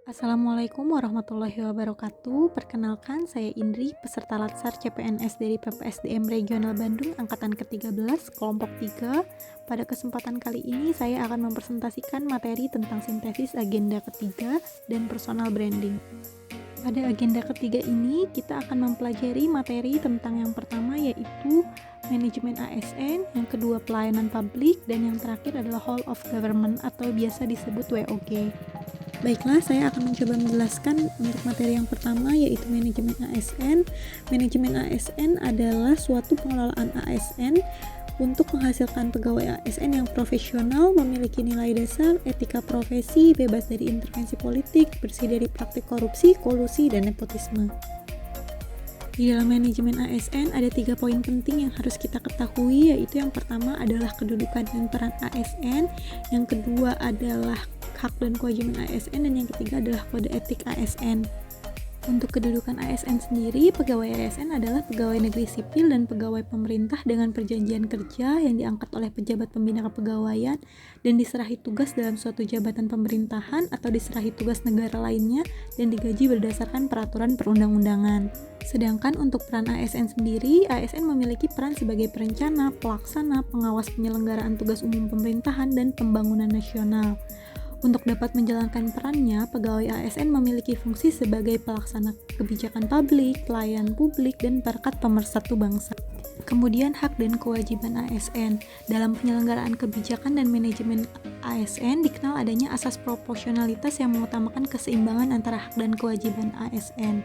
Assalamualaikum warahmatullahi wabarakatuh. Perkenalkan, saya Indri, peserta Latsar CPNS dari PPSDM Regional Bandung Angkatan ke-13, kelompok 3. Pada kesempatan kali ini, saya akan mempresentasikan materi tentang sintesis agenda ketiga dan personal branding. Pada agenda ketiga ini, kita akan mempelajari materi tentang yang pertama yaitu manajemen ASN, yang kedua pelayanan publik, dan yang terakhir adalah whole of government atau biasa disebut WOG. Baiklah, saya akan mencoba menjelaskan untuk materi yang pertama yaitu manajemen ASN. Manajemen ASN adalah suatu pengelolaan ASN untuk menghasilkan pegawai ASN yang profesional, memiliki nilai dasar, etika profesi, bebas dari intervensi politik, bersih dari praktik korupsi, kolusi, dan nepotisme. Di dalam manajemen ASN ada 3 poin penting yang harus kita ketahui, yaitu yang pertama adalah kedudukan dan peran ASN, yang kedua adalah hak dan kewajiban ASN, dan yang ketiga adalah kode etik ASN. Untuk kedudukan ASN sendiri, pegawai ASN adalah pegawai negeri sipil dan pegawai pemerintah dengan perjanjian kerja yang diangkat oleh pejabat pembina kepegawaian dan diserahi tugas dalam suatu jabatan pemerintahan atau diserahi tugas negara lainnya dan digaji berdasarkan peraturan perundang-undangan. Sedangkan untuk peran ASN sendiri, ASN memiliki peran sebagai perencana, pelaksana, pengawas penyelenggaraan tugas umum pemerintahan dan pembangunan nasional. Untuk dapat menjalankan perannya, pegawai ASN memiliki fungsi sebagai pelaksana kebijakan publik, pelayan publik, dan perekat pemersatu bangsa. Kemudian hak dan kewajiban ASN. Dalam penyelenggaraan kebijakan dan manajemen ASN dikenal adanya asas proporsionalitas yang mengutamakan keseimbangan antara hak dan kewajiban ASN.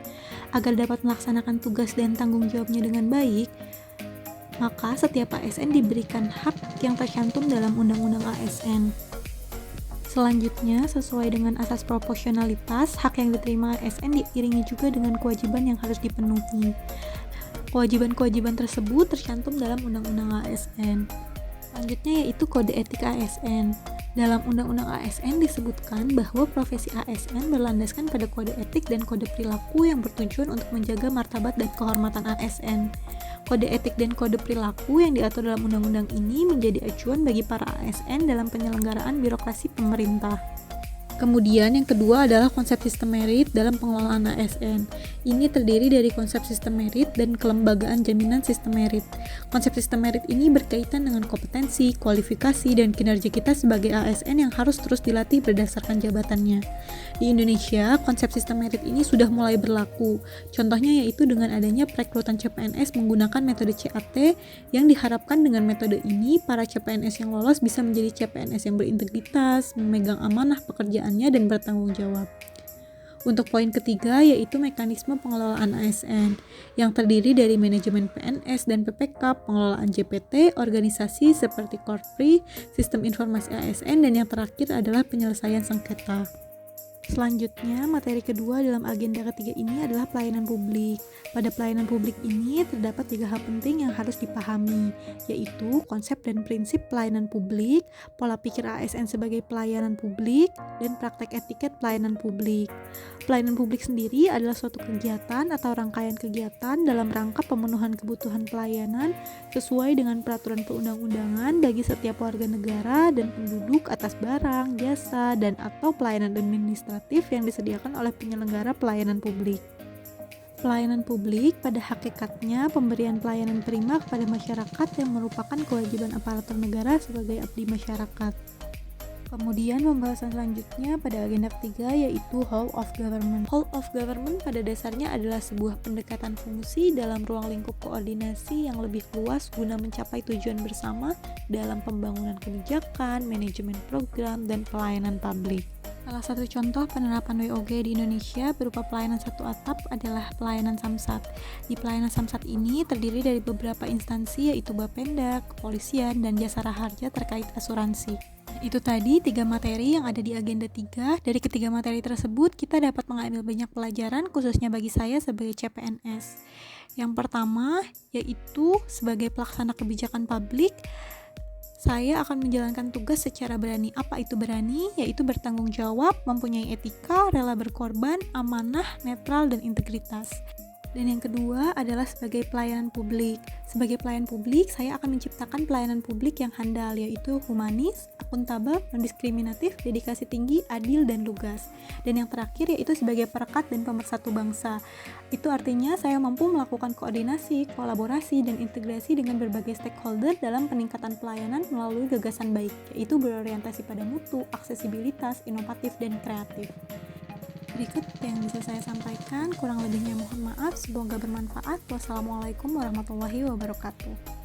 Agar dapat melaksanakan tugas dan tanggung jawabnya dengan baik, maka setiap ASN diberikan hak yang tercantum dalam Undang-Undang ASN. Selanjutnya, sesuai dengan asas proporsionalitas, hak yang diterima ASN diiringi juga dengan kewajiban yang harus dipenuhi. Kewajiban-kewajiban tersebut tercantum dalam Undang-Undang ASN. Selanjutnya yaitu kode etik ASN. Dalam Undang-Undang ASN disebutkan bahwa profesi ASN berlandaskan pada kode etik dan kode perilaku yang bertujuan untuk menjaga martabat dan kehormatan ASN. Kode etik dan kode perilaku yang diatur dalam undang-undang ini menjadi acuan bagi para ASN dalam penyelenggaraan birokrasi pemerintah. Kemudian yang kedua adalah konsep sistem merit dalam pengelolaan ASN. Ini terdiri dari konsep sistem merit dan kelembagaan jaminan sistem merit. Konsep sistem merit ini berkaitan dengan kompetensi, kualifikasi, dan kinerja kita sebagai ASN yang harus terus dilatih berdasarkan jabatannya. Di Indonesia, konsep sistem merit ini sudah mulai berlaku. Contohnya yaitu dengan adanya perekrutan CPNS menggunakan metode CAT, yang diharapkan dengan metode ini, para CPNS yang lolos bisa menjadi CPNS yang berintegritas, memegang amanah pekerjaan dan bertanggung jawab. Untuk poin ketiga yaitu mekanisme pengelolaan ASN yang terdiri dari manajemen PNS dan PPK, pengelolaan JPT, organisasi seperti Korpri, sistem informasi ASN, dan yang terakhir adalah penyelesaian sengketa. Selanjutnya, materi kedua dalam agenda ketiga ini adalah pelayanan publik. Pada pelayanan publik ini terdapat 3 hal penting yang harus dipahami, yaitu konsep dan prinsip pelayanan publik, pola pikir ASN sebagai pelayanan publik, dan praktek etiket pelayanan publik. Pelayanan publik sendiri adalah suatu kegiatan atau rangkaian kegiatan dalam rangka pemenuhan kebutuhan pelayanan sesuai dengan peraturan perundang-undangan bagi setiap warga negara dan penduduk atas barang, jasa, dan atau pelayanan administratif yang disediakan oleh penyelenggara pelayanan publik. Pelayanan publik pada hakikatnya pemberian pelayanan prima kepada masyarakat yang merupakan kewajiban aparatur negara sebagai abdi masyarakat. Kemudian pembahasan selanjutnya pada agenda ketiga yaitu whole of government. Whole of government pada dasarnya adalah sebuah pendekatan fungsi dalam ruang lingkup koordinasi yang lebih luas guna mencapai tujuan bersama dalam pembangunan kebijakan, manajemen program, dan pelayanan publik. Salah satu contoh penerapan WOG di Indonesia berupa pelayanan satu atap adalah pelayanan Samsat. Di pelayanan Samsat ini terdiri dari beberapa instansi yaitu Bapenda, Kepolisian, dan Jasa Raharja terkait asuransi. Itu tadi 3 materi yang ada di agenda 3. Dari ketiga materi tersebut, kita dapat mengambil banyak pelajaran khususnya bagi saya sebagai CPNS. Yang pertama, yaitu sebagai pelaksana kebijakan publik, saya akan menjalankan tugas secara berani. Apa itu berani? Yaitu bertanggung jawab, mempunyai etika, rela berkorban, amanah, netral, dan integritas. Dan yang kedua adalah sebagai pelayanan publik. Sebagai pelayan publik, saya akan menciptakan pelayanan publik yang handal, yaitu humanis, akuntabel, non-diskriminatif, dedikasi tinggi, adil, dan lugas. Dan yang terakhir yaitu sebagai perekat dan pemersatu bangsa. Itu artinya saya mampu melakukan koordinasi, kolaborasi, dan integrasi dengan berbagai stakeholder dalam peningkatan pelayanan melalui gagasan baik, yaitu berorientasi pada mutu, aksesibilitas, inovatif, dan kreatif. Berikut yang bisa saya sampaikan, kurang lebihnya mohon maaf, semoga bermanfaat. Wassalamualaikum warahmatullahi wabarakatuh.